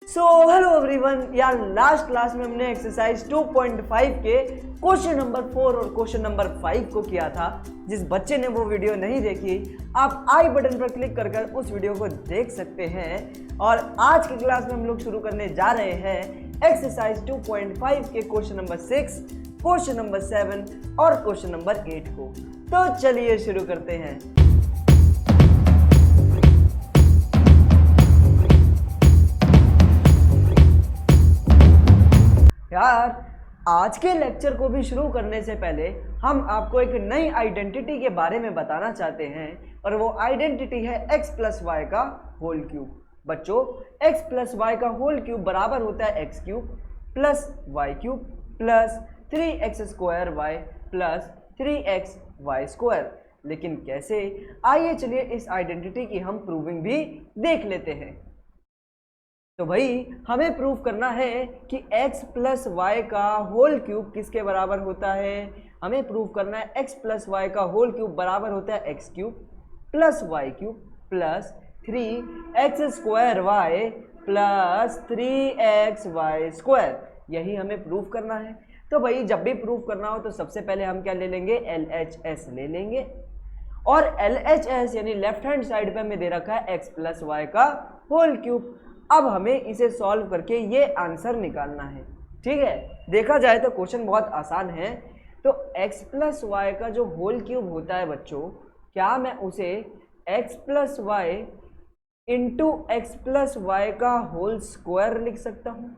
Hello everyone यार, last class में हमने एक्सरसाइज 2.5 के क्वेश्चन नंबर 4 और क्वेश्चन नंबर 5 को किया था। जिस बच्चे ने वो वीडियो नहीं देखी, आप आई बटन पर क्लिक कर उस वीडियो को देख सकते हैं। और आज की क्लास में हम लोग शुरू करने जा रहे हैं एक्सरसाइज 2.5 के क्वेश्चन नंबर 6, क्वेश्चन नंबर 7 और क्वेश्चन नंबर 8 को। तो चलिए शुरू करते हैं। यार, आज के लेक्चर को भी शुरू करने से पहले हम आपको एक नई आइडेंटिटी के बारे में बताना चाहते हैं, और वो आइडेंटिटी है x प्लस वाई का होल क्यूब। बच्चों, x प्लस वाई का होल क्यूब बराबर होता है x cube plus y cube plus 3x square y plus 3x Y square. लेकिन कैसे? आइए चलिए इस आइडेंटिटी की हम प्रूविंग भी देख लेते हैं। तो भाई, हमें प्रूव करना है कि x प्लस वाई का होल क्यूब किसके बराबर होता है। हमें प्रूव करना है x प्लस वाई का होल क्यूब बराबर होता है x cube plus y cube plus 3x square y plus 3x Y square. यही हमें प्रूव करना है। तो भाई, जब भी प्रूव करना हो तो सबसे पहले हम क्या ले लेंगे? LHS ले लेंगे। और LHS यानी लेफ्ट हैंड साइड पे हमें दे रखा है x प्लस वाई का होल क्यूब। अब हमें इसे सॉल्व करके ये आंसर निकालना है। ठीक है, देखा जाए तो क्वेश्चन बहुत आसान है। तो x प्लस वाई का जो होल क्यूब होता है बच्चों, क्या मैं उसे x plus y into x plus y का होल स्क्वायर लिख सकता हूँ?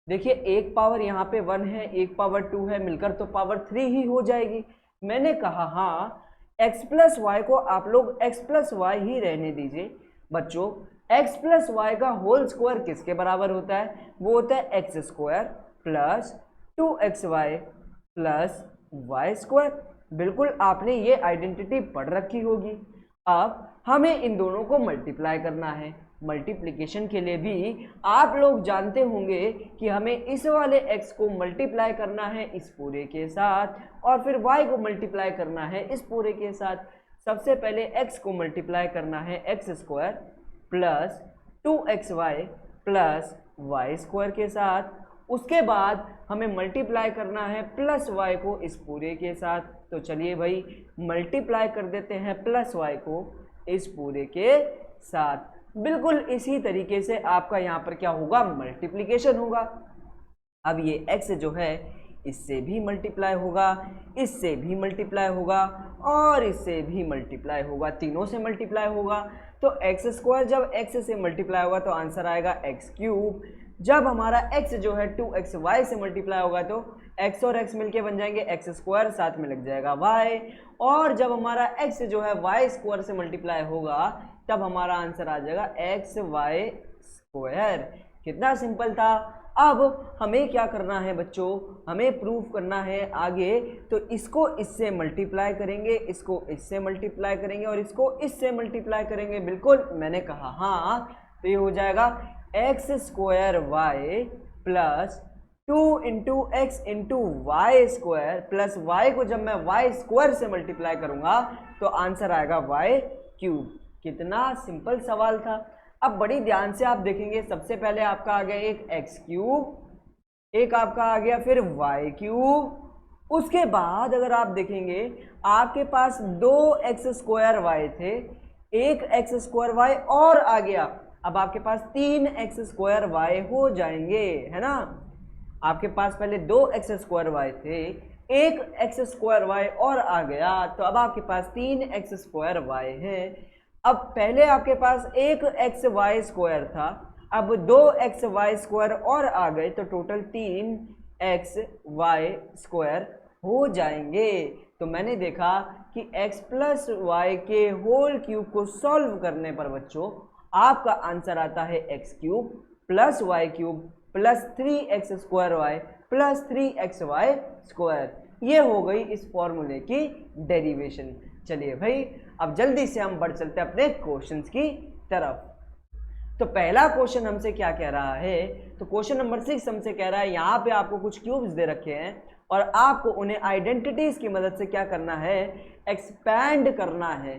देखिए, एक पावर यहाँ पे 1 है, एक पावर 2 है, मिलकर तो पावर 3 ही हो जाएगी। मैंने कहा हाँ, x प्लस वाई को आप लोग x प्लस वाई ही रहने दीजिए। बच्चों, x प्लस वाई का होल स्क्वायर किसके बराबर होता है? वो होता है x square plus 2xy plus y square. बिल्कुल आपने ये आइडेंटिटी पढ़ रखी होगी। अब हमें इन दोनों को मल्टीप्लाई करना है। मल्टीप्लिकेशन के लिए भी आप लोग जानते होंगे कि हमें इस वाले x को मल्टीप्लाई करना है इस पूरे के साथ, और फिर y को मल्टीप्लाई करना है इस पूरे के साथ। सबसे पहले x को मल्टीप्लाई करना है x square plus 2xy plus y square के साथ। उसके बाद हमें मल्टीप्लाई करना है प्लस y को इस पूरे के साथ। तो चलिए भाई, मल्टीप्लाई कर देते हैं प्लस y को इस पूरे के साथ। बिल्कुल इसी तरीके से आपका यहाँ पर क्या होगा? मल्टीप्लिकेशन होगा। अब ये x जो है इससे भी मल्टीप्लाई होगा, इससे भी मल्टीप्लाई होगा और इससे भी मल्टीप्लाई होगा, तीनों से मल्टीप्लाई होगा। तो एक्स स्क्वायर जब x से मल्टीप्लाई होगा तो आंसर आएगा x क्यूब। जब हमारा x जो है 2xy से मल्टीप्लाई होगा तो x और x मिलके बन जाएंगे x स्क्वायर, साथ में लग जाएगा y। और जब हमारा x जो है y स्क्वायर से मल्टीप्लाई होगा तब हमारा आंसर आ जाएगा एक्स वाई स्क्वायर। कितना सिंपल था। अब हमें क्या करना है बच्चों? हमें प्रूफ करना है आगे। तो इसको इससे मल्टीप्लाई करेंगे, इसको इससे मल्टीप्लाई करेंगे और इसको इससे मल्टीप्लाई करेंगे। बिल्कुल मैंने कहा हाँ। तो ये हो जाएगा x square y plus 2 into x into y square plus y को जब मैं वाई स्क्वायर से मल्टीप्लाई करूंगा तो आंसर आएगा वाई क्यूब। कितना सिंपल सवाल था। अब बड़ी ध्यान से आप देखेंगे, सबसे पहले आपका आ गया एक एक्स क्यूब, एक आपका आ गया फिर वाई क्यूब। उसके बाद अगर आप देखेंगे आपके पास 2x स्क्वायर वाई थे, एक एक्स स्क्वायर वाई और आ गया। अब आपके पास 3x स्क्वायर वाई हो जाएंगे, है ना। आपके पास पहले 2x स्क्वायर वाई थे, एक एक्स स्क्वायर वाई और आ गया, तो अब आपके पास 3x स्क्वायर वाई है। अब पहले आपके पास एक एक्स वाई स्क्वायर था, अब 2x वाई स्क्वायर और आ गए, तो टोटल 3x वाई स्क्वायर हो जाएंगे। तो मैंने देखा कि x प्लस वाई के होल क्यूब को सॉल्व करने पर बच्चों आपका आंसर आता है x cube plus y cube plus 3x square y plus 3xy square. ये हो गई इस फॉर्मूले की डेरिवेशन। चलिए भाई, अब जल्दी से हम बढ़ चलते हैं अपने क्वेश्चंस की तरफ। तो पहला क्वेश्चन हमसे क्या कह रहा है? तो क्वेश्चन नंबर 6 हमसे कह रहा है, यहाँ पे आपको कुछ क्यूब्स दे रखे हैं और आपको उन्हें आइडेंटिटीज की मदद से क्या करना है? एक्सपैंड करना है।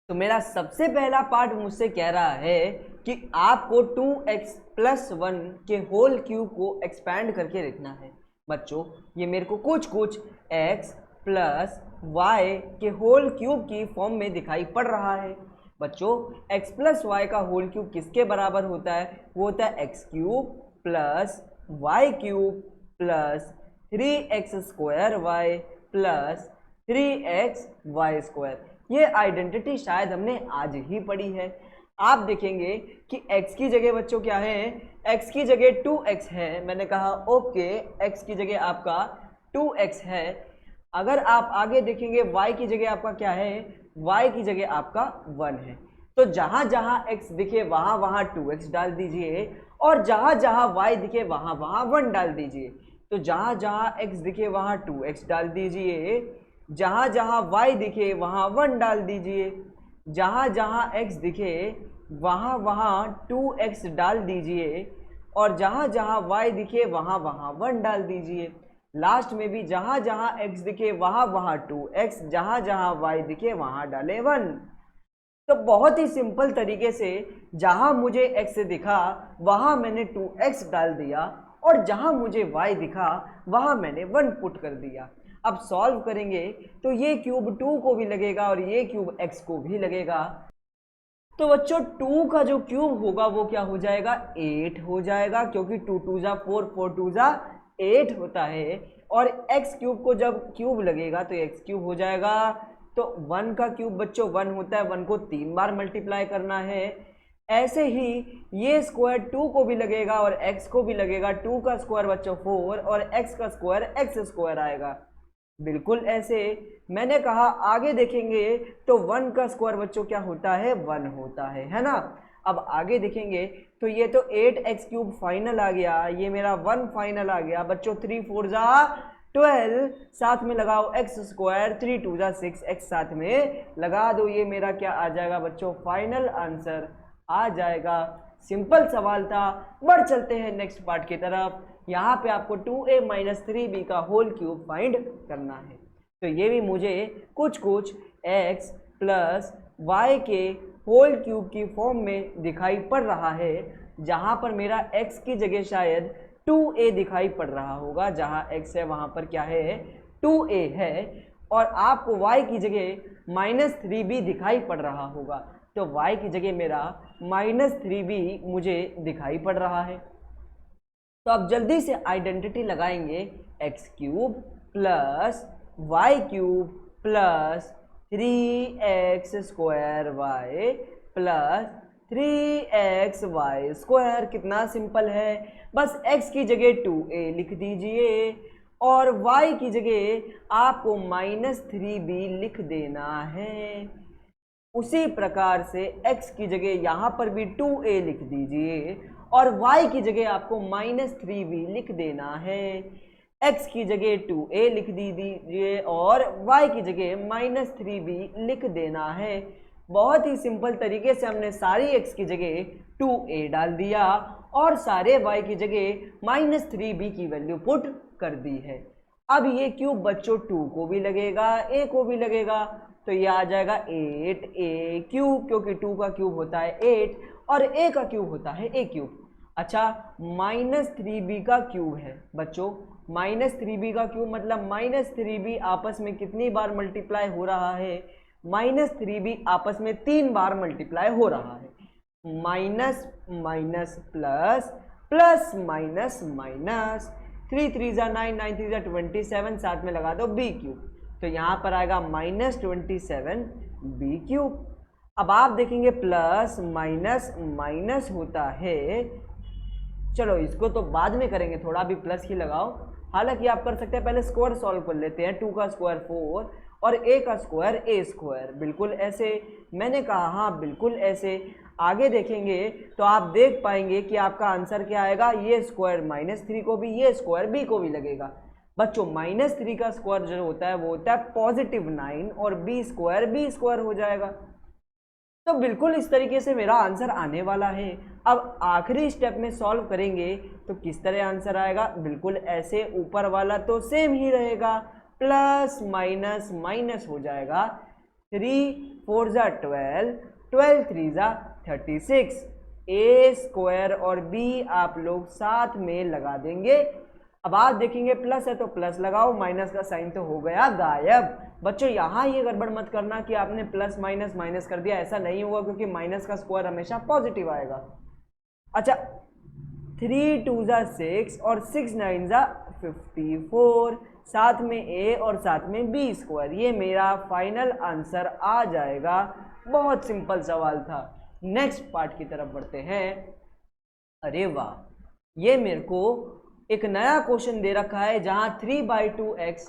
तो मेरा सबसे पहला पार्ट मुझसे कह रहा है कि आपको 2x+1 के होल क्यूब को एक्सपैंड करके लिखना है। बच्चों ये मेरे को कुछ x प्लस वाई के होल क्यूब की फॉर्म में दिखाई पड़ रहा है। बच्चों x प्लस वाई का होल क्यूब किसके बराबर होता है? वो होता है x cube plus y cube plus 3x² y plus 3x Y square. ये आइडेंटिटी शायद हमने आज ही पढ़ी है। आप देखेंगे कि x की जगह बच्चों क्या है? x की जगह 2x है। मैंने कहा ओके, x की जगह आपका 2x है। अगर आप आगे देखेंगे y की जगह आपका क्या है? y की जगह आपका 1 है। तो जहां जहां x दिखे वहां वहां 2x डाल दीजिए और जहां जहां y दिखे वहां वहां 1 डाल दीजिए। तो जहां जहां x दिखे वहां 2x डाल दीजिए, जहां जहां y दिखे वहां 1 डाल दीजिए, जहां जहां x दिखे वहां वहां 2x डाल दीजिए और जहां जहां y दिखे वहां वहां 1 डाल दीजिए। लास्ट में भी जहां जहां x दिखे वहां वहां 2x, जहां जहां y दिखे वहां डाले 1। तो बहुत ही सिंपल तरीके से जहां मुझे x दिखा वहां मैंने 2x डाल दिया और जहां मुझे y दिखा वहां मैंने 1 पुट कर दिया। अब सॉल्व करेंगे तो ये क्यूब 2 को भी लगेगा और ये क्यूब x को भी लगेगा। तो बच्चों 2 का जो क्यूब होगा वो क्या हो जाएगा? 8 हो जाएगा, क्योंकि 2 2 जा 4, 4 2 जा 8 होता है। और x क्यूब को जब क्यूब लगेगा तो x क्यूब हो जाएगा। तो 1 का क्यूब बच्चों 1 होता है, 1 को 3 बार मल्टीप्लाई करना है। ऐसे ही ये स्क्वायर 2 को भी लगेगा और x को भी लगेगा। 2 का स्क्वायर बच्चों 4 और x का स्क्वायर x² आएगा। बिल्कुल ऐसे मैंने कहा आगे देखेंगे तो 1 का स्क्वायर बच्चों क्या होता है? 1 होता है ना। अब आगे देखेंगे तो ये तो 8x³ फाइनल आ गया, ये मेरा 1 फाइनल आ गया बच्चों। 3 4 जा 12, साथ में लगाओ x², 3 2 जा 6, x साथ में लगा दो। ये मेरा क्या आ जाएगा बच्चों? फाइनल आंसर आ जाएगा। सिंपल सवाल था। बढ़ चलते हैं नेक्स्ट पार्ट की तरफ। यहाँ पे आपको 2a - 3b का होल क्यूब फाइंड करना है। तो ये भी मुझे कुछ x प्लस वाई के होल क्यूब की फॉर्म में दिखाई पड़ रहा है, जहाँ पर मेरा x की जगह शायद 2a दिखाई पड़ रहा होगा। जहाँ x है वहाँ पर क्या है? 2a है। और आपको y की जगह -3b दिखाई पड़ रहा होगा। तो y की जगह मेरा -3b मुझे दिखाई पड़ रहा है। तो अब जल्दी से आइडेंटिटी लगाएंगे। x³ plus y³ plus 3x² y plus 3xy²। कितना सिंपल है, बस x की जगह 2a लिख दीजिए और y की जगह आपको -3b लिख देना है। उसी प्रकार से x की जगह यहाँ पर भी 2a लिख दीजिए और y की जगह आपको -3b लिख देना है। x की जगह 2a लिख दीजिए और y की जगह -3b लिख देना है। बहुत ही सिंपल तरीके से हमने सारी x की जगह 2a डाल दिया और सारे y की जगह -3b की वैल्यू पुट कर दी है। अब ये क्यूब बच्चों 2 को भी लगेगा, a को भी लगेगा। तो ये आ जाएगा 8a क्यूब, क्योंकि 2 का क्यूब होता है 8 और a का क्यूब होता है a क्यूब। अच्छा -3b का क्यूब है बच्चों। -3b का क्यूब मतलब -3b आपस में कितनी बार मल्टीप्लाई हो रहा है? -3b आपस में 3 बार मल्टीप्लाई हो रहा है। Minus minus plus, plus minus minus, 3 3 जा 9, 9 3 जा 27, साथ में लगा दो b³। तो यहाँ पर आएगा -27b³। अब आप देखेंगे प्लस माइनस माइनस होता है। चलो इसको तो बाद में करेंगे, थोड़ा भी प्लस ही लगाओ। हालांकि आप कर सकते हैं, पहले स्क्वायर सॉल्व कर लेते हैं। 2 का स्क्वायर 4 और a का स्क्वायर a²। बिल्कुल ऐसे मैंने कहा, हाँ बिल्कुल ऐसे। आगे देखेंगे तो आप देख पाएंगे कि आपका आंसर क्या आएगा। ये स्क्वायर -3 को भी, ये स्क्वायर b को भी लगेगा। बच्चों -3 का स्क्वायर जो होता है वो होता है +9 और b² हो जाएगा। तो बिल्कुल इस तरीके से मेरा आंसर आने वाला है। अब आखिरी स्टेप में सॉल्व करेंगे तो किस तरह आंसर आएगा? बिल्कुल ऐसे, ऊपर वाला तो सेम ही रहेगा, प्लस माइनस माइनस हो जाएगा। 3 4 जा 12, 12 3 जा 36, ए स्क्वायर और बी आप लोग साथ में लगा देंगे। अब आप देखेंगे प्लस है तो प्लस लगाओ, माइनस का साइन तो हो गया गायब। बच्चों यहाँ ये गड़बड़ मत करना कि आपने प्लस माइनस माइनस कर दिया, ऐसा नहीं होगा क्योंकि माइनस का स्क्वायर हमेशा पॉजिटिव आएगा। अच्छा 3 2 ज़ा 6 और 6 9 ज़ा 54, साथ में ए और साथ में बी स्क्वायर, ये मेरा फाइनल आंसर आ जाएगा। बहुत सिंपल सवाल था। नेक्स्ट पार्ट की तरफ बढ़ते हैं। अरे वाह, ये मेरे को एक नया क्वेश्चन दे रखा है जहां 3/2x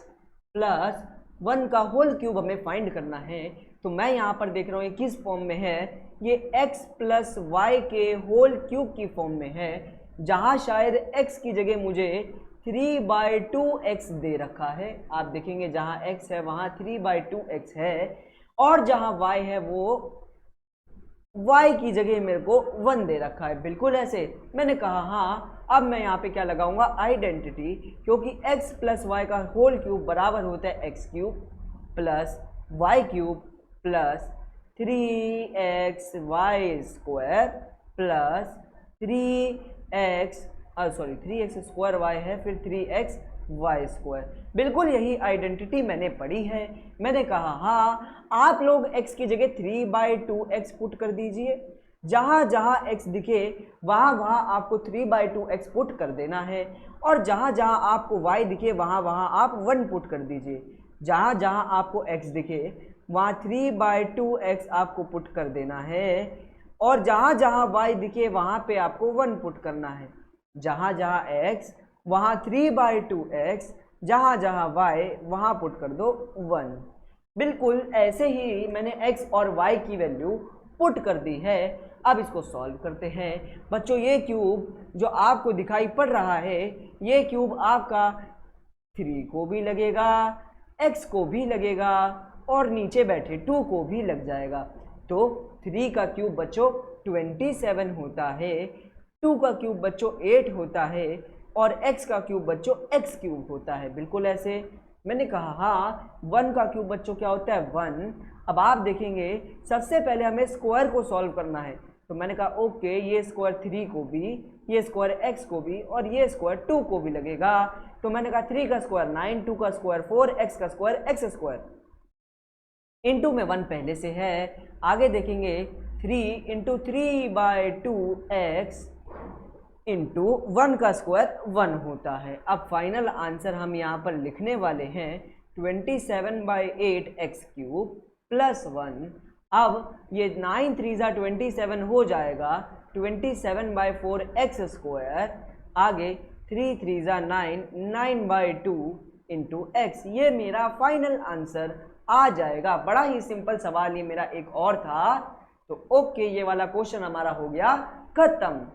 प्लस 1 का होल क्यूब हमें फाइंड करना है। तो मैं यहाँ पर देख रहा हूँ ये किस फॉर्म में है, ये x प्लस वाई के होल क्यूब की फॉर्म में है, जहाँ शायद x की जगह मुझे 3/2x दे रखा है। आप देखेंगे जहाँ x है वहाँ 3/2x है, और जहाँ y है वो y की जगह मेरे को 1 दे रखा है। बिल्कुल ऐसे मैंने कहा हाँ, अब मैं यहाँ पे क्या लगाऊंगा, आइडेंटिटी, क्योंकि x प्लस वाई का होल क्यूब बराबर होता है x cube plus y cube plus 3xy square plus 3x square y है, फिर 3xy स्क्वायर। बिल्कुल यही आइडेंटिटी मैंने पढ़ी है। मैंने कहा हाँ, आप लोग x की जगह 3/2x पुट कर दीजिए, जहाँ जहाँ x दिखे वहाँ वहाँ आपको 3/2x पुट कर देना है, और जहाँ जहाँ आपको y दिखे वहाँ वहाँ आप 1 पुट कर दीजिए। जहाँ जहाँ आपको x दिखे वहाँ 3/2x आपको पुट कर देना है, और जहाँ जहाँ y दिखे वहाँ पे आपको 1 पुट करना है। जहाँ जहाँ x वहाँ 3/2x, जहाँ जहाँ y वहाँ पुट कर दो 1। बिल्कुल ऐसे ही मैंने x और y की वैल्यू पुट कर दी है। अब इसको सॉल्व करते हैं। बच्चों ये क्यूब जो आपको दिखाई पड़ रहा है, ये क्यूब आपका 3 को भी लगेगा, x को भी लगेगा, और नीचे बैठे 2 को भी लग जाएगा। तो 3 का क्यूब बच्चों 27 होता है, 2 का क्यूब बच्चों 8 होता है, और x का क्यूब बच्चों x क्यूब होता है। बिल्कुल ऐसे मैंने कहा हाँ, 1 का क्यूब बच्चों क्या होता है 1। अब आप देखेंगे सबसे पहले हमें स्क्वायर को सॉल्व करना है, तो मैंने कहा ओके, ये स्क्वायर 3 को भी, ये स्क्वायर x को भी, और ये स्क्वायर 2 को भी लगेगा। तो मैंने कहा 3 का स्क्वायर 9, 2 का स्क्वायर 4, x का स्क्वायर x स्क्वायर, इंटू में 1 पहले से है। आगे देखेंगे 3 इंटू 3/2x इंटू 1 का स्क्वायर 1 होता है। अब फाइनल आंसर हम यहाँ पर लिखने वाले हैं 27/8x क्यूब प्लस 1। अब ये 9 3 ज़ा 27 हो जाएगा 27/4x स्क्वायर, आगे 3 3 ज़ा 9, 9/2 इंटू x। ये मेरा फाइनल आंसर आ जाएगा। बड़ा ही सिंपल सवाल ये मेरा एक और था। तो ओके, ये वाला क्वेश्चन हमारा हो गया खत्म।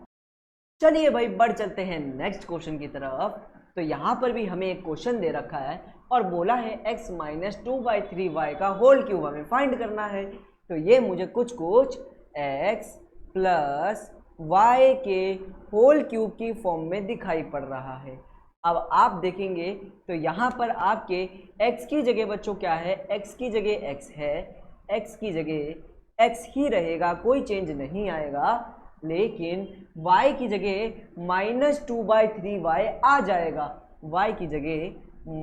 चलिए भाई बढ़ चलते हैं नेक्स्ट क्वेश्चन की तरफ। तो यहाँ पर भी हमें एक क्वेश्चन दे रखा है और बोला है x माइनस 2/3y का होल क्यूब हमें फाइंड करना है। तो ये मुझे कुछ x प्लस y के होल क्यूब की फॉर्म में दिखाई पड़ रहा है। अब आप देखेंगे तो यहाँ पर आपके x की जगह बच्चों क्या है, x की जगह x है, x की जगह x ही रहेगा, कोई चेंज नहीं आएगा। लेकिन y की जगह माइनस 2/3y आ जाएगा, y की जगह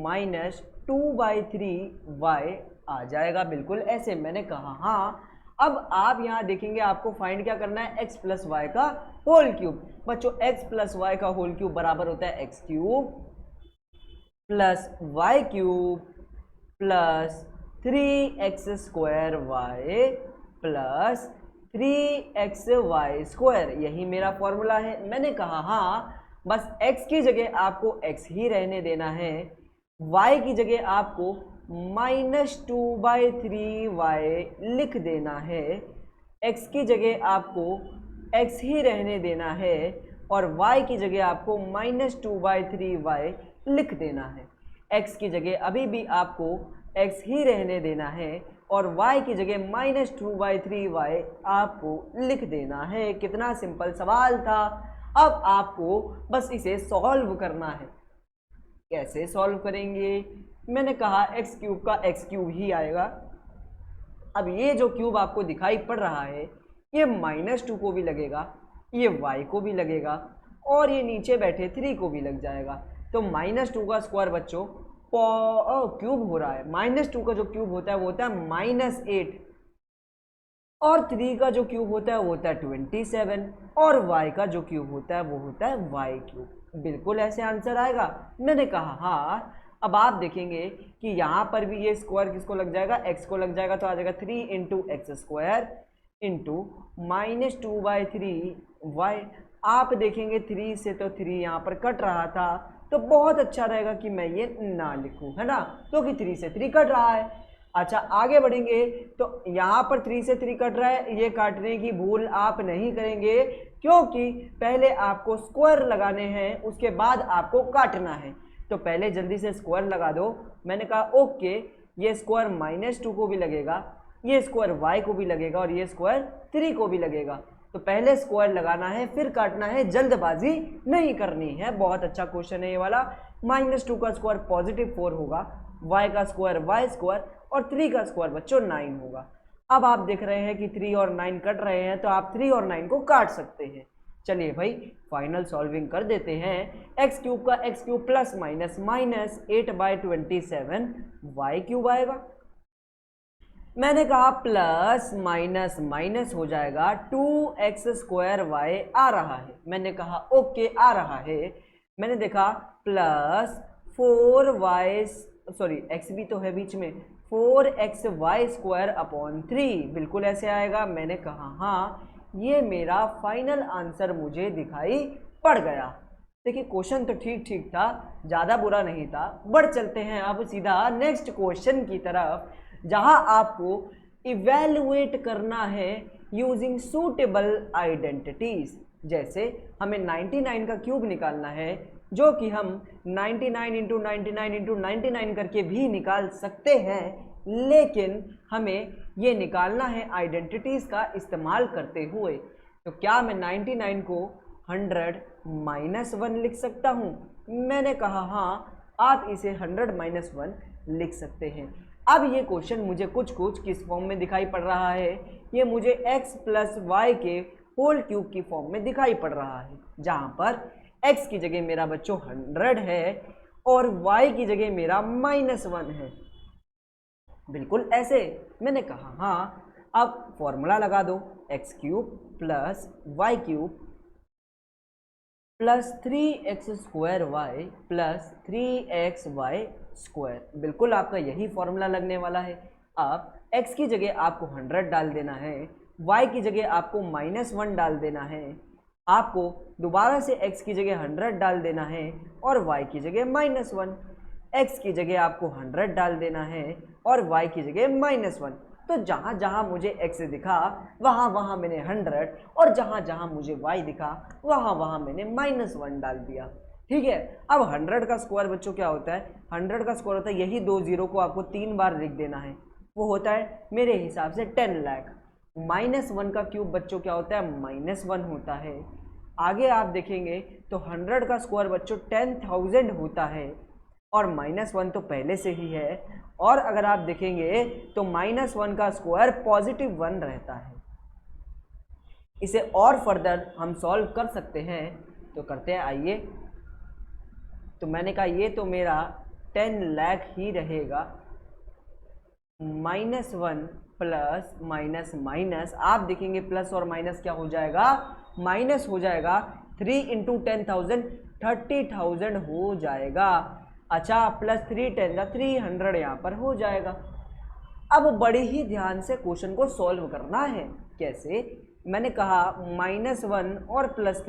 माइनस 2/3y आ जाएगा। बिल्कुल ऐसे मैंने कहा हाँ। अब आप यहाँ देखेंगे आपको फाइंड क्या करना है, x प्लस वाई का होल क्यूब। बच्चों x प्लस वाई का होल क्यूब बराबर होता है x cube plus y cube plus 3x square y plus 3xy square. यही मेरा फॉर्मूला है। मैंने कहा हाँ, बस x की जगह आपको x ही रहने देना है, y की जगह आपको माइनस 2/3y लिख देना है, x की जगह आपको x ही रहने देना है, और y की जगह आपको माइनस 2/3y लिख देना है। x की जगह अभी भी आपको x ही रहने देना है, और y की जगह माइनस 2/3y आपको लिख देना है। कितना सिंपल सवाल था। अब आपको बस इसे सॉल्व करना है। कैसे सॉल्व करेंगे, मैंने कहा x क्यूब का x क्यूब ही आएगा। अब ये जो क्यूब आपको दिखाई पड़ रहा है ये -2 को भी लगेगा, ये y को भी लगेगा और ये नीचे बैठे 3 को भी लग जाएगा। तो -2 का स्क्वायर बच्चों क्यूब हो रहा है। -2 का जो क्यूब होता है वो होता है -8 और 3 का जो क्यूब होता है वो होता है 27 और y का जो क्यूब होता है वो होता है y क्यूब। बिल्कुल ऐसे आंसर आएगा। मैंने कहा हाँ। अब आप देखेंगे कि यहाँ पर भी ये स्क्वायर किसको लग जाएगा, x को लग जाएगा। तो आ जाएगा 3 into x square into -2/3y। आप देखेंगे 3 से तो 3 यहाँ पर कट रहा था, तो बहुत अच्छा रहेगा कि मैं ये ना लिखूं, है ना, क्योंकि 3 से 3 कट रहा है। अच्छा आगे बढ़ेंगे तो यहाँ पर 3 से 3 कट रहा है, ये काटने की भूल आप नहीं करेंगे क्योंकि पहले आपको स्क्वायर लगाने हैं उसके बाद आपको काटना है। तो पहले जल्दी से स्क्वायर लगा दो। मैंने कहा ओके, ये स्क्वायर -2 को भी लगेगा, ये स्क्वायर y को भी लगेगा और ये स्क्वायर 3 को भी लगेगा। तो पहले स्क्वायर लगाना है फिर काटना है, जल्दबाजी नहीं करनी है। बहुत अच्छा क्वेश्चन है ये वाला। -2 का स्क्वायर +4 होगा, y का स्क्वायर y स्क्वायर और 3 का स्क्वायर बच्चों 9 होगा। अब आप देख रहे हैं कि 3 और 9 कट रहे हैं, तो आप 3 और 9 को काट सकते हैं। चलिए भाई फाइनल सॉल्विंग कर देते हैं। x³ का x³ प्लस माइनस -8/27 y³ आएगा। मैंने कहा प्लस माइनस माइनस हो जाएगा, 2x² आ रहा है। मैंने कहा ओके आ रहा है। मैंने देखा प्लस 4y, सॉरी x भी तो है बीच में, 4xy² बिल्कुल ऐसे आएगा। मैंने कहा हाँ, ये मेरा फाइनल आंसर मुझे दिखाई पड़ गया। देखिए क्वेश्चन तो ठीक ठीक था, ज़्यादा बुरा नहीं था। बढ़ चलते हैं अब सीधा नेक्स्ट क्वेश्चन की तरफ, जहां आपको इवेल्युएट करना है यूजिंग सूटेबल आइडेंटिटीज। जैसे हमें 99 का क्यूब निकालना है, जो कि हम 99 इंटू 99 इंटू 99 करके भी निकाल सकते हैं, लेकिन हमें ये निकालना है आइडेंटिटीज का इस्तेमाल करते हुए। तो क्या मैं 99 को 100-1 लिख सकता हूँ? मैंने कहा हाँ, आप इसे 100-1 लिख सकते हैं। अब ये क्वेश्चन मुझे कुछ कुछ किस फॉर्म में दिखाई पड़ रहा है, ये मुझे x प्लस वाई के होल क्यूब की फॉर्म में दिखाई पड़ रहा है, जहाँ पर x की जगह मेरा बच्चों 100 है और y की जगह मेरा -1 है। बिल्कुल ऐसे। मैंने कहा हाँ, अब फॉर्मूला लगा दो, x³ plus y³ plus 3x² plus 3xy²। बिल्कुल आपका यही फॉर्मूला लगने वाला है। अब x की जगह आपको 100 डाल देना है, y की जगह आपको -1 डाल देना है, आपको दोबारा से x की जगह 100 डाल देना है और y की जगह -1, x की जगह आपको 100 डाल देना है और y की जगह -1। तो जहाँ जहाँ मुझे x दिखा वहाँ वहाँ मैंने 100 और जहाँ जहाँ मुझे y दिखा वहाँ वहाँ मैंने -1 डाल दिया। ठीक है। अब 100 का स्क्वायर बच्चों क्या होता है? 100 का स्क्वायर होता है, यही 2 0 को आपको 3 बार लिख देना है, वो होता है मेरे हिसाब से 10 लाख। -1 का क्यूब बच्चों क्या होता है? -1 होता है। आगे आप देखेंगे तो 100 का स्क्वायर बच्चों 10,000 होता है और -1 तो पहले से ही है। और अगर आप देखेंगे तो -1 का स्क्वायर +1 रहता है। इसे और फर्दर हम सॉल्व कर सकते हैं, तो करते हैं आइए। तो मैंने कहा ये तो मेरा 10 लाख ही रहेगा। -1 प्लस माइनस माइनस, आप देखेंगे प्लस और माइनस क्या हो जाएगा? माइनस हो जाएगा। 3 इंटू 10,000 30,000 हो जाएगा। अच्छा, प्लस 3 10 300 यहाँ पर हो जाएगा। अब बड़े ही ध्यान से क्वेश्चन को सॉल्व करना है। कैसे? मैंने कहा -1 और प्लस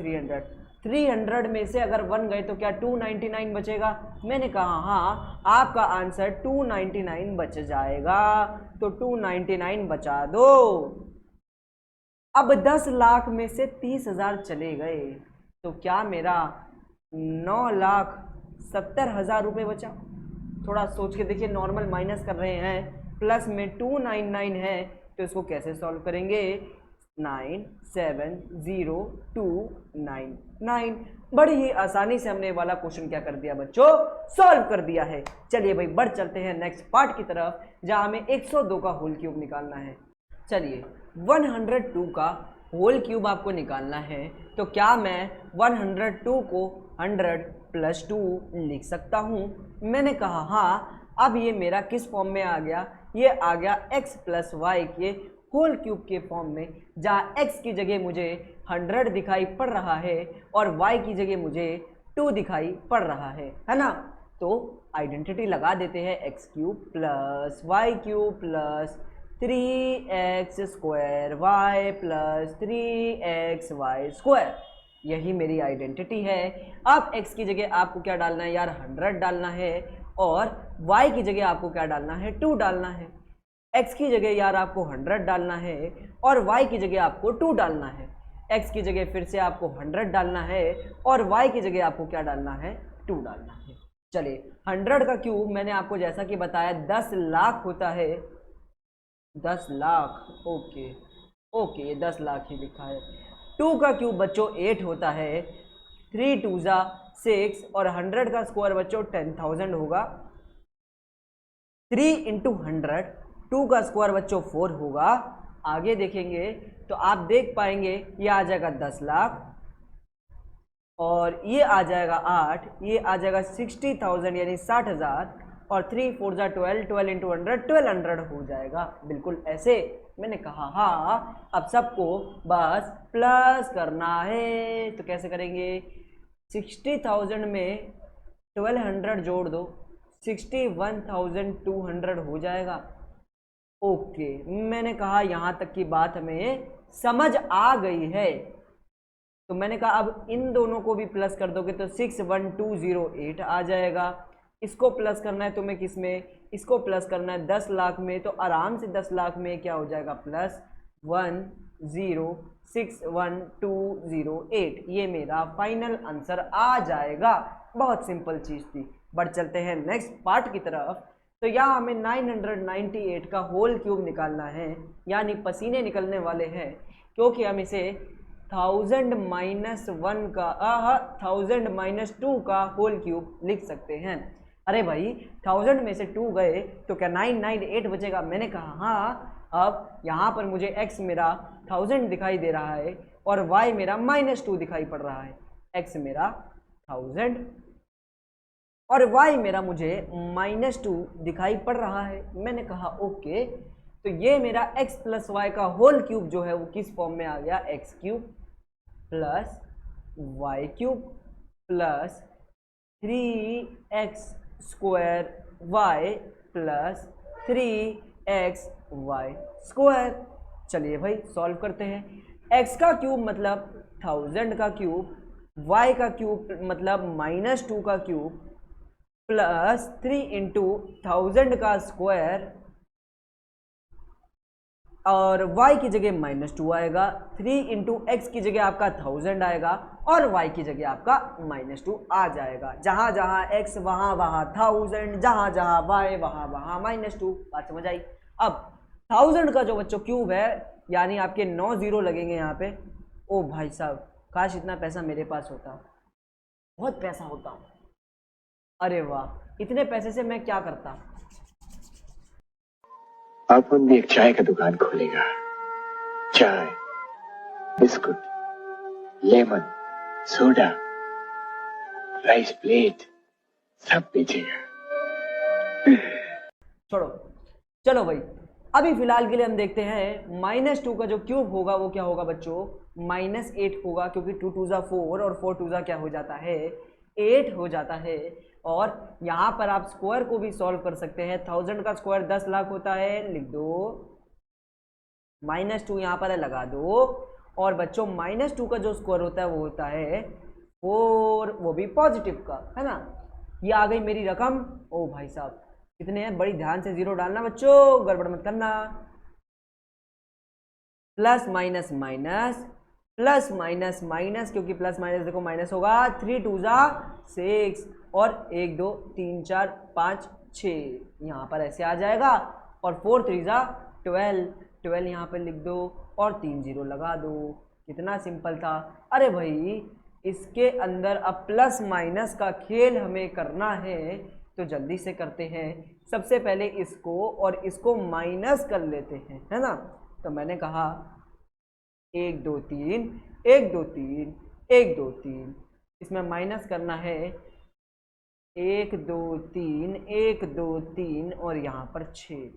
300 में से अगर 1 गए तो क्या 299 बचेगा? मैंने कहा हाँ, आपका आंसर 299 बच जाएगा। तो 299 बचा दो। अब 10 लाख में से 30,000 चले गए, तो क्या मेरा 9,70,000 रुपये बचा? थोड़ा सोच के देखिए, नॉर्मल माइनस कर रहे हैं, प्लस में 299 है, तो इसको कैसे सॉल्व करेंगे? 970,299। बड़ी ही आसानी से हमने वाला क्वेश्चन क्या कर दिया बच्चों? सॉल्व कर दिया है। चलिए भाई बढ़ चलते हैं नेक्स्ट पार्ट की तरफ, जहां हमें 102 का होल क्यूब निकालना है। चलिए 102 का होल क्यूब आपको निकालना है, तो क्या मैं 102 को 100 + 2 लिख सकता हूँ? मैंने कहा हाँ। अब ये मेरा किस फॉर्म में आ गया? ये आ गया x + y के होल क्यूब के फॉर्म में, जहाँ x की जगह मुझे 100 दिखाई पड़ रहा है और y की जगह मुझे 2 दिखाई पड़ रहा है ना। तो आइडेंटिटी लगा देते हैं x³ + y³ + 3x² y + 3xy²। यही मेरी आइडेंटिटी है। अब x की जगह आपको क्या डालना है यार? 100 डालना है, और y की जगह आपको क्या डालना है? 2 डालना है। x की जगह यार आपको 100 डालना है, और y की जगह आपको 2 डालना है। x की जगह फिर से आपको 100 डालना है, और y की जगह आपको क्या डालना है? 2 डालना है। चलिए, 100 का क्यूब मैंने आपको जैसा कि बताया 10 लाख होता है। 10 लाख, ओके ओके, ये 10 लाख ही लिखा है। 2 का क्यूब बच्चों 8 होता है। 3 2 जा 6, और 100 का स्क्वायर बच्चों 10,000 होगा। 3 × 100, 2 का स्क्वायर बच्चों 4 होगा। आगे देखेंगे तो आप देख पाएंगे ये आ जाएगा 10 लाख, और ये आ जाएगा 8, ये आ जाएगा 60,000 यानी 60,000, और 3 4 जा 12, 12 × 100 1200 हो जाएगा। बिल्कुल ऐसे। मैंने कहा हाँ, अब सबको बस प्लस करना है। तो कैसे करेंगे? 60,000 में 1200 जोड़ दो, 61,200 हो जाएगा। ओके, मैंने कहा यहाँ तक की बात हमें समझ आ गई है। तो मैंने कहा अब इन दोनों को भी प्लस कर दोगे तो 61208 आ जाएगा। इसको प्लस करना है तुम्हें किस में? इसको प्लस करना है 10 लाख में, तो आराम से 10 लाख में क्या हो जाएगा? +1061,208। ये मेरा फाइनल आंसर आ जाएगा। बहुत सिंपल चीज़ थी। बढ़ चलते हैं नेक्स्ट पार्ट की तरफ। तो यहाँ हमें 998 का होल क्यूब निकालना है, यानी पसीने निकलने वाले हैं, क्योंकि हम इसे 1000 - 1 का 1000 - 2 का होल क्यूब लिख सकते हैं। अरे भाई, 1000 में से 2 गए तो क्या 998 बचेगा? मैंने कहा हाँ। अब यहाँ पर मुझे x मेरा 1000 दिखाई दे रहा है, और y मेरा -2 दिखाई पड़ रहा है। x मेरा 1000 और y मेरा मुझे -2 दिखाई पड़ रहा है। मैंने कहा ओके। तो ये मेरा x + y का होल क्यूब जो है वो किस फॉर्म में आ गया? x³ + y³ + 3x² y + 3xy²। चलिए भाई सॉल्व करते हैं। x का क्यूब मतलब 1000 का क्यूब, y का क्यूब मतलब -2 का क्यूब, + 3 × 1000 का स्क्वायर, और y की जगह -2 आएगा। 3 × x की जगह आपका 1000 आएगा, और y की जगह आपका -2 आ जाएगा। जहाँ जहाँ x वहाँ वहाँ 1000, जहाँ जहाँ y वहाँ वहाँ -2। बात समझ आई? अब 1000 का जो बच्चों क्यूब है, यानी आपके 9 0 लगेंगे यहाँ पे। ओ भाई साहब, काश इतना पैसा मेरे पास होता, बहुत पैसा होता। अरे वाह, इतने पैसे से मैं क्या करता। अपन भी एक चाय का दुकान खोलेगा। चाय, biscuit, lemon, soda, rice plate सब बेचेगा। छोड़ो, चलो भाई, अभी फिलहाल के लिए हम देखते हैं -2 का जो क्यूब होगा वो क्या होगा बच्चों? -8 होगा, क्योंकि 2 2 जा 4 और 4 2 जा क्या हो जाता है? 8 हो जाता है। और यहाँ पर आप स्क्वायर को भी सॉल्व कर सकते हैं। 1000 का स्क्वायर 10 लाख होता है, लिख दो। -2 यहाँ पर है, लगा दो। और बच्चों -2 का जो स्क्वायर होता है वो होता है 4, वो भी पॉजिटिव का, है ना। ये आ गई मेरी रकम। ओ भाई साहब, कितने हैं? बड़ी ध्यान से जीरो डालना बच्चों, गड़बड़ मत करना। Plus minus minus, plus minus minus, क्योंकि प्लस माइनस देखो माइनस होगा। 3 2 जा 6, और 1 2 3 4 5 6 यहाँ पर ऐसे आ जाएगा। और 4 3 जा 12, 12 यहाँ पर लिख दो, और 3 0 लगा दो। कितना सिंपल था। अरे भाई, इसके अंदर अब प्लस माइनस का खेल हमें करना है, तो जल्दी से करते हैं। सबसे पहले इसको और इसको माइनस कर लेते हैं, है ना। तो मैंने कहा 1 2 3 1 2 3 1 2 3, इसमें माइनस करना है 1 2 3 1 2 3 और यहाँ पर 6।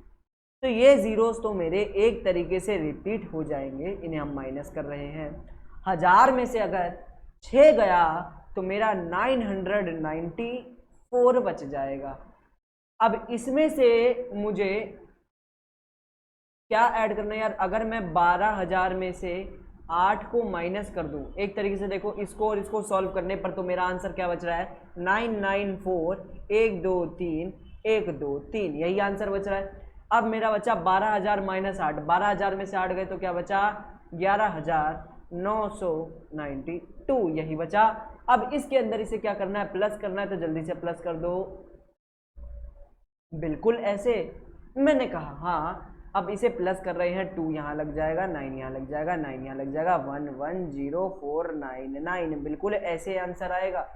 तो ये जीरोस तो मेरे एक तरीके से रिपीट हो जाएंगे, इन्हें हम माइनस कर रहे हैं। 1000 में से अगर 6 गया तो मेरा 994 बच जाएगा। अब इसमें से मुझे क्या ऐड करना है यार, अगर मैं 12,000 में से 8 को माइनस कर दूं, एक तरीके से देखो इसको और इसको सॉल्व करने पर तो मेरा आंसर क्या बच रहा है 994 1 2 3 1 2 3, यही आंसर बच रहा है। अब मेरा बचा 12,000 माइनस 8, 12,000 में से 8 गए तो क्या बचा 11,992, यही बचा। अब इसके अंदर इसे क्या करना है, प्लस करना है, तो जल्दी से प्लस कर दो, बिल्कुल ऐसे। मैंने कहा हाँ, अब इसे प्लस कर रहे हैं, 2 यहाँ लग जाएगा, 9 यहाँ लग जाएगा, 9 यहाँ लग जाएगा, 110499, बिल्कुल ऐसे आंसर आएगा।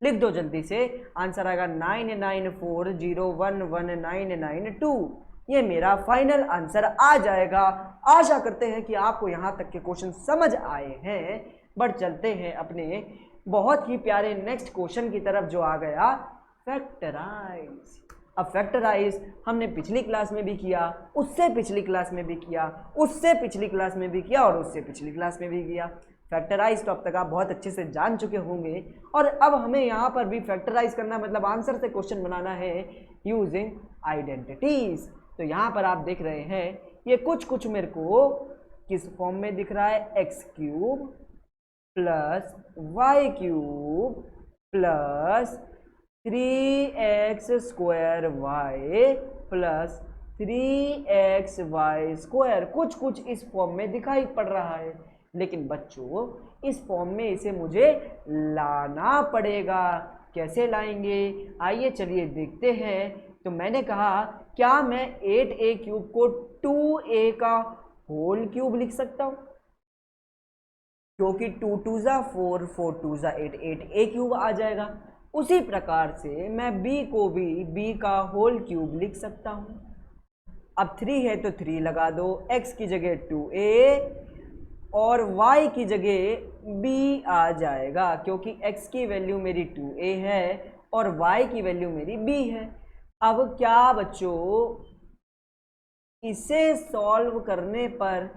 लिख दो जल्दी से, आंसर आएगा 994011992। ये मेरा फाइनल आंसर आ जाएगा। आशा करते हैं कि आपको यहाँ तक के क्वेश्चन समझ आए हैं। बट चलते हैं अपने बहुत ही प्यारे नेक्स्ट क्वेश्चन की तरफ, जो आ गया फैक्टराइज। अब फैक्टराइज हमने पिछली क्लास में भी किया, उससे पिछली क्लास में भी किया, उससे पिछली क्लास में भी किया और उससे पिछली क्लास में भी किया। फैक्टराइज तो अब तक आप बहुत अच्छे से जान चुके होंगे। और अब हमें यहाँ पर भी फैक्टराइज करना, मतलब आंसर से क्वेश्चन बनाना है यूजिंग आइडेंटिटीज। तो यहाँ पर आप देख रहे हैं ये कुछ मेरे को किस फॉर्म में दिख रहा है, x cube plus y cube plus 3x square y plus 3x Y square, कुछ इस फॉर्म में दिखाई पड़ रहा है। लेकिन बच्चों इस फॉर्म में इसे मुझे लाना पड़ेगा। कैसे लाएंगे, आइए चलिए देखते हैं। तो मैंने कहा क्या मैं 8a क्यूब को 2a का होल क्यूब लिख सकता हूँ, क्योंकि 2 2 जा 4 4 2 जा 8 8a क्यूब आ जाएगा। उसी प्रकार से मैं b को भी b का होल क्यूब लिख सकता हूँ। अब 3 है तो 3 लगा दो, x की जगह 2a और y की जगह b आ जाएगा, क्योंकि x की वैल्यू मेरी 2a है और y की वैल्यू मेरी b है। अब क्या बच्चों, इसे सॉल्व करने पर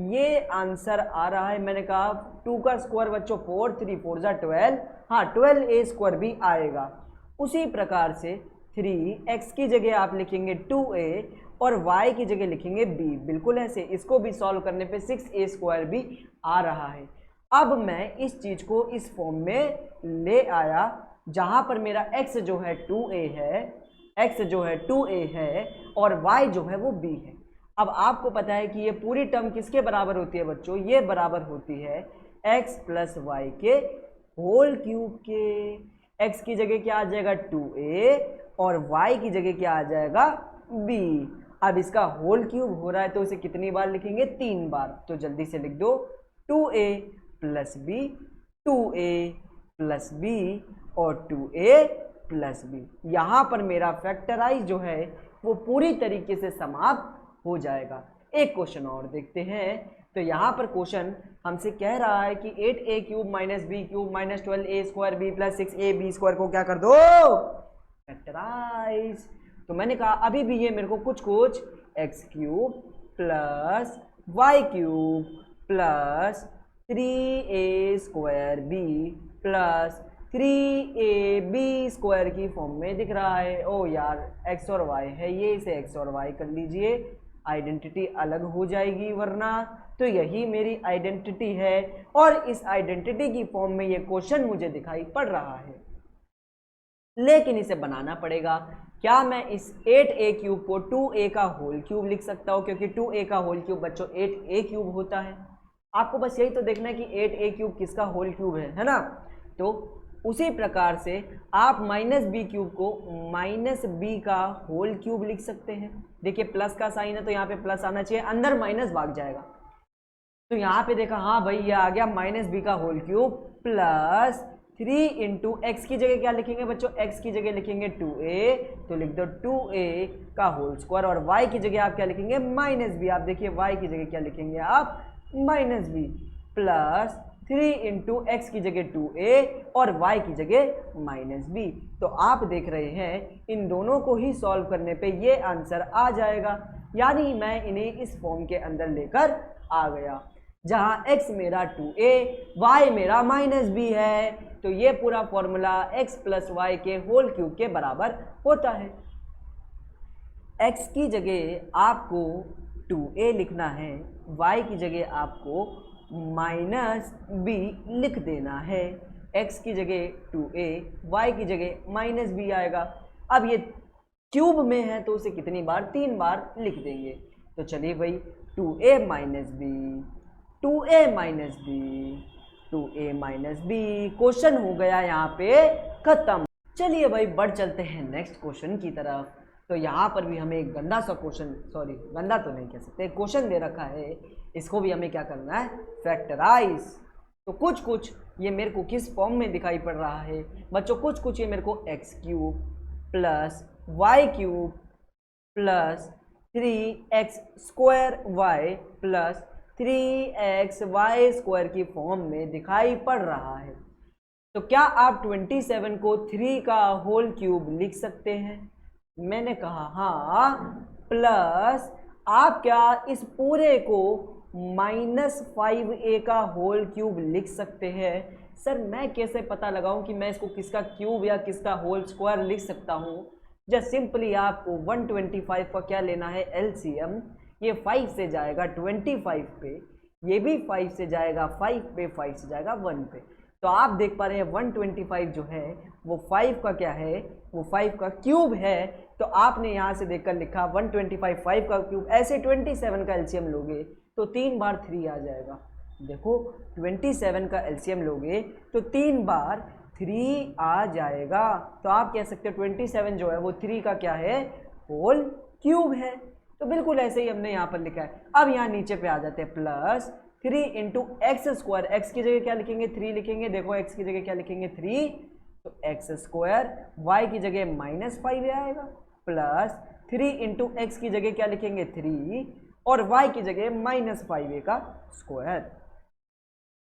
ये आंसर आ रहा है। मैंने कहा 2 का स्क्वायर बच्चों 4, 3 4 जा 12, हाँ 12a स्क्वायर भी आएगा। उसी प्रकार से 3x की जगह आप लिखेंगे 2a और y की जगह लिखेंगे b, बिल्कुल ऐसे। इसको भी सॉल्व करने पे 6a स्क्वायर भी आ रहा है। अब मैं इस चीज को इस फॉर्म में ले आया, जहां पर मेरा x जो है 2a है, x जो है 2a है और y जो है वो b है। अब आपको पता है कि ये पूरी टर्म किसके बराबर होती है बच्चों, ये बराबर होती है x प्लस वाई के होल क्यूब के। x की जगह क्या आ जाएगा 2a और y की जगह क्या आ जाएगा b। अब इसका होल क्यूब हो रहा है तो इसे कितनी बार लिखेंगे, 3 बार। तो जल्दी से लिख दो 2a plus b, 2a plus b और 2a प्लस b। यहाँ पर मेरा फैक्टराइज जो है वो पूरी तरीके से समाप्त हो जाएगा। एक क्वेश्चन और देखते हैं। तो यहाँ पर क्वेश्चन हमसे कह रहा है कि 8a cube minus b cube minus 12a square b plus 6ab square को क्या कर दो, फैक्टराइज। तो मैंने कहा अभी भी ये मेरे को कुछ x cube plus y cube plus 3a square b plus 3ab square की फॉर्म में दिख रहा है। ओ यार x और y है ये, इसे x और y कर लीजिए, आइडेंटिटी अलग हो जाएगी वरना। तो यही मेरी आइडेंटिटी है और इस आइडेंटिटी की फॉर्म में ये क्वेश्चन मुझे दिखाई पड़ रहा है, लेकिन इसे बनाना पड़ेगा। क्या मैं इस 8a क्यूब को 2a का होल क्यूब लिख सकता हूँ, क्योंकि 2a का होल क्यूब बच्चों 8a क्यूब होता है। आपको बस यही तो देखना है कि 8a क्यूब किसका होल क्यूब है ना। तो उसी प्रकार से आप माइनस बी क्यूब को माइनस बी का होल क्यूब लिख सकते हैं। देखिए प्लस का साइन है तो यहाँ पे प्लस आना चाहिए, अंदर माइनस भाग जाएगा। तो यहाँ पे देखा हाँ भाई ये आ गया माइनस बी का whole cube plus 3 into x की जगह क्या लिखेंगे बच्चों, एक्स की जगह लिखेंगे 2a, तो लिख दो 2a का होल स्क्वायर और y की जगह आप क्या लिखेंगे माइनस बी। आप देखिए y की जगह क्या लिखेंगे आप minus b. Plus 3 into x की जगह 2a और y की जगह -b। तो आप देख रहे हैं इन दोनों को ही सॉल्व करने पे ये आंसर आ जाएगा, यानी मैं इन्हें इस फॉर्म के अंदर लेकर आ गया जहां x मेरा 2a, y मेरा -b है। तो ये पूरा फॉर्मूला x प्लस वाई के होल क्यूब के बराबर होता है। x की जगह आपको 2a लिखना है, y की जगह आपको -b लिख देना है। x की जगह 2a, y की जगह -b आएगा। अब ये क्यूब में है तो उसे कितनी बार, 3 बार लिख देंगे। तो चलिए भाई 2a -b, 2a -b, 2a -b, question हो गया यहाँ पे खत्म। चलिए भाई बढ़ चलते हैं नेक्स्ट क्वेश्चन की तरफ। तो यहाँ पर भी हमें एक गंदा सा क्वेश्चन, सॉरी गंदा तो नहीं कह सकते, क्वेश्चन दे रखा है, इसको भी हमें क्या करना है, फैक्टराइज। तो कुछ कुछ ये मेरे को किस फॉर्म में दिखाई पड़ रहा है बच्चों, कुछ कुछ ये मेरे को x³ plus y³ plus 3x² plus 3xy² की फॉर्म में दिखाई पड़ रहा है। तो क्या आप 27 को 3 का होल क्यूब लिख सकते हैं? मैंने कहा हाँ, प्लस आप क्या इस पूरे को -5a का होल क्यूब लिख सकते हैं? सर मैं कैसे पता लगाऊं कि मैं इसको किसका क्यूब या किसका होल स्क्वायर लिख सकता हूं? जस्ट सिंपली आपको 125 का क्या लेना है, एलसीएम। ये 5 से जाएगा 25 पे, ये भी 5 से जाएगा 5 पे, 5 से जाएगा 1 पे। तो आप देख पा रहे हैं 125 जो है वो 5 का क्या है, वो 5 का क्यूब है। तो आपने यहाँ से देखकर लिखा 125 5 का क्यूब। ऐसे 27 का एलसीएम लोगे तो 3 बार 3 आ जाएगा। देखो 27 का एलसीएम लोगे तो 3 बार 3 आ जाएगा। तो आप कह सकते हो 27 जो है वो 3 का क्या है, होल क्यूब है। तो बिल्कुल ऐसे ही हमने यहाँ पर लिखा है। अब यहाँ नीचे पे आ जाते हैं, प्लस 3 इंटू x², एक्स की जगह क्या लिखेंगे, 3 लिखेंगे। देखो x की जगह क्या लिखेंगे, 3, तो x², y की जगह -5 आएगा, प्लस 3 इंटू एक्स की जगह क्या लिखेंगे, 3, और y की जगह -5a का स्क्वायर।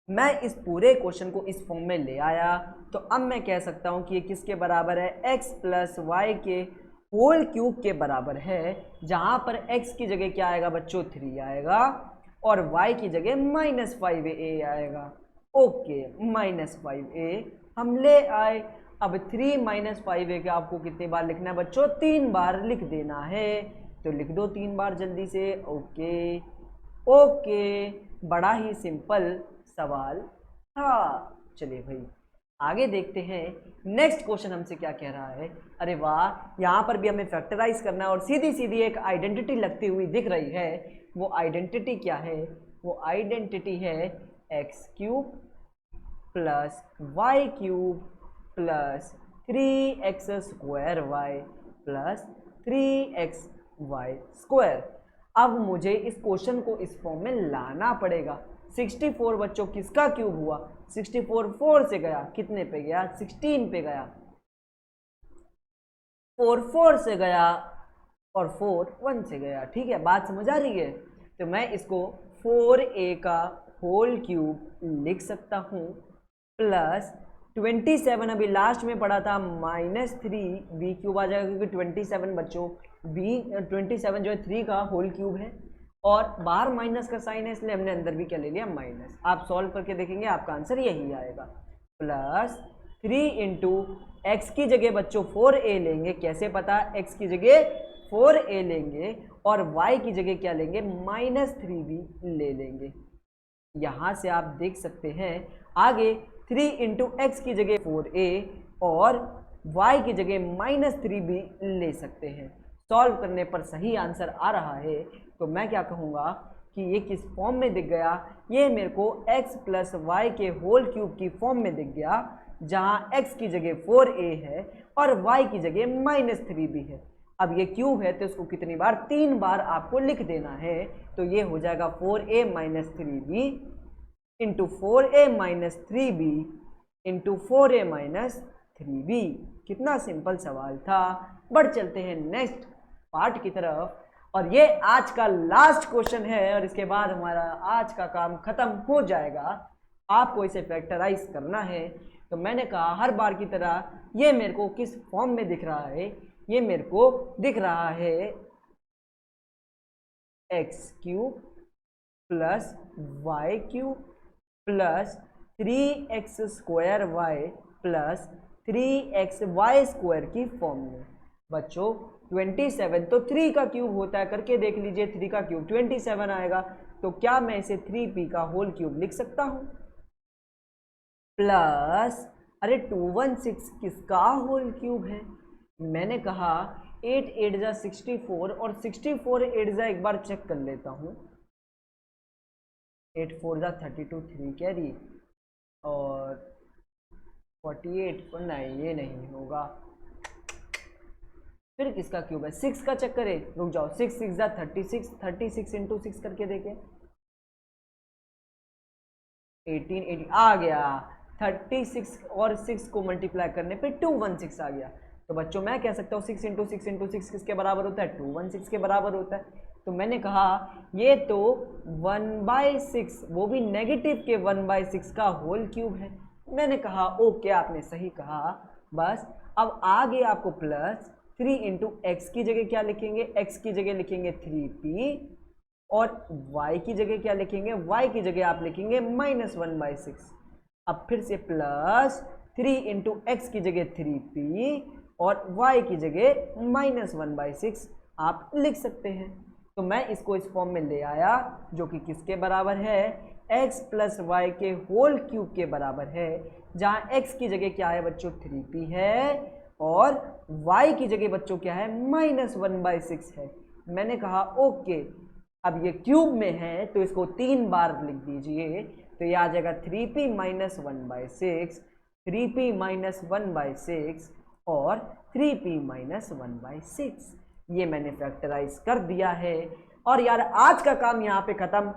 मैं इस पूरे क्वेश्चन को इस फॉर्म में ले आया। तो अब मैं कह सकता हूं कि ये किसके बराबर है, x प्लस वाई के होल क्यूब के बराबर है, जहां पर x की जगह क्या आएगा बच्चों, 3 आएगा, और y की जगह -5a आएगा। ओके, -5a हम ले आए। अब 3 -5a के आपको कितनी बार लिखना है बच्चों, 3 बार लिख देना है। तो लिख दो 3 बार जल्दी से। ओके ओके, बड़ा ही सिंपल सवाल था। चलिए भाई आगे देखते हैं नेक्स्ट क्वेश्चन हमसे क्या कह रहा है। अरे वाह, यहाँ पर भी हमें फैक्टराइज करना है और सीधी सीधी एक आइडेंटिटी लगती हुई दिख रही है। वो आइडेंटिटी क्या है, वो आइडेंटिटी है x³ plus y³ plus 3x² plus 3xy²। अब मुझे इस क्वेश्चन को इस फॉर्म में लाना पड़ेगा। 64 बच्चों किसका क्यूब हुआ, 64 4 से गया, कितने पे गया, 16 पे गया, 4 4 से गया और 4 1 से गया। ठीक है, बात समझ आ रही है? तो मैं इसको 4a का होल क्यूब लिख सकता हूँ, प्लस 27 अभी लास्ट में पढ़ा था -3b³ आ जाएगा, क्योंकि 27 बच्चों 27 जो है 3 का होल क्यूब है और बाहर माइनस का साइन है, इसलिए हमने अंदर भी क्या ले लिया, माइनस। आप सॉल्व करके देखेंगे आपका आंसर यही आएगा। प्लस 3 इंटू एक्स की जगह बच्चों 4a लेंगे, कैसे पता, x की जगह 4a लेंगे और y की जगह क्या लेंगे, -3b ले लेंगे। यहाँ से आप देख सकते हैं आगे 3 इंटू एक्स की जगह 4a और y की जगह -3b ले सकते हैं। सॉल्व करने पर सही आंसर आ रहा है। तो मैं क्या कहूँगा कि ये किस फॉर्म में दिख गया, ये मेरे को x प्लस वाई के होल क्यूब की फॉर्म में दिख गया, जहाँ x की जगह 4a है और y की जगह -3b है। अब ये क्यूब है तो इसको कितनी बार, 3 बार आपको लिख देना है। तो ये हो जाएगा 4a - 3b into 4a - 3b into 4a - 3b। कितना सिंपल सवाल था। बढ़ चलते हैं नेक्स्ट पार्ट की तरफ। और ये आज का लास्ट क्वेश्चन है और इसके बाद हमारा आज का काम खत्म हो जाएगा। आपको इसे फैक्टराइज करना है। तो मैंने कहा हर बार की तरह ये मेरे को किस फॉर्म में दिख रहा है, ये मेरे को दिख रहा है x cube plus y cube plus 3x square y plus 3x Y square की फॉर्म में। बच्चों 27 तो 3 का क्यूब होता है, करके देख लीजिए 3 का क्यूब 27 आएगा। तो क्या मैं इसे 3p का होल क्यूब लिख सकता हूं? प्लस अरे 216 किसका होल क्यूब है? मैंने कहा 8 8 जा 64 और 64 8 जा एक बार चेक कर लेता हूं। 8 4 जा 32 3 कैरी और 48 पर नहीं, ये नहीं होगा। फिर किसका क्यूब है? 6 का चेक करें, रुक जाओ। 6 6 जा 36, 36 इंटू 6 करके देखें। 18 आ गया। 36 और 6 को मल्टीप्लाई करने पे 216 आ गया। तो बच्चों मैं कह सकता हूँ 6 इंटू 6 इंटू 6 किसके बराबर होता है? 216 के बराबर होता है। तो मैंने कहा ये तो 1/6, वो भी नेगेटिव के 1/6 का होल क्यूब है। मैंने कहा ओके, आपने सही कहा। बस अब आगे आपको प्लस 3 इंटू एक्स की जगह क्या लिखेंगे? एक्स की जगह लिखेंगे 3p और y की जगह क्या लिखेंगे? y की जगह आप लिखेंगे -1/6। अब फिर से प्लस 3 इंटू एक्स की जगह 3p और y की जगह -1/6 आप लिख सकते हैं। तो मैं इसको इस फॉर्म में ले आया जो कि किसके बराबर है? x प्लस वाई के होल क्यूब के बराबर है, जहाँ x की जगह क्या है बच्चों? 3p है और y की जगह बच्चों क्या है? -1/6 है। मैंने कहा ओके, अब ये क्यूब में है तो इसको 3 बार लिख दीजिए। तो ये आ जाएगा 3p माइनस 1/6, 3p माइनस 1/6 और 3p माइनस 1/6। ये मैंने फैक्टराइज कर दिया है। और यार आज का काम यहाँ पे खत्म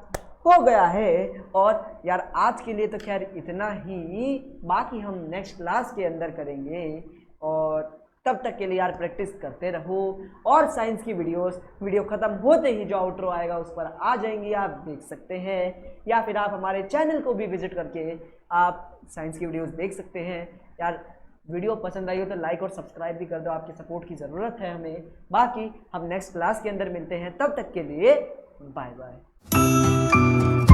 हो गया है। और यार आज के लिए तो खैर इतना ही, बाकी हम नेक्स्ट क्लास के अंदर करेंगे। और तब तक के लिए यार प्रैक्टिस करते रहो। और साइंस की वीडियो ख़त्म होते ही जो आउटरो आएगा उस पर आ जाएंगी, आप देख सकते हैं। या फिर आप हमारे चैनल को भी विजिट करके आप साइंस की वीडियोस देख सकते हैं। यार वीडियो पसंद आई हो तो लाइक और सब्सक्राइब भी कर दो, आपकी सपोर्ट की ज़रूरत है हमें। बाकी हम नेक्स्ट क्लास के अंदर मिलते हैं, तब तक के लिए बाय बाय।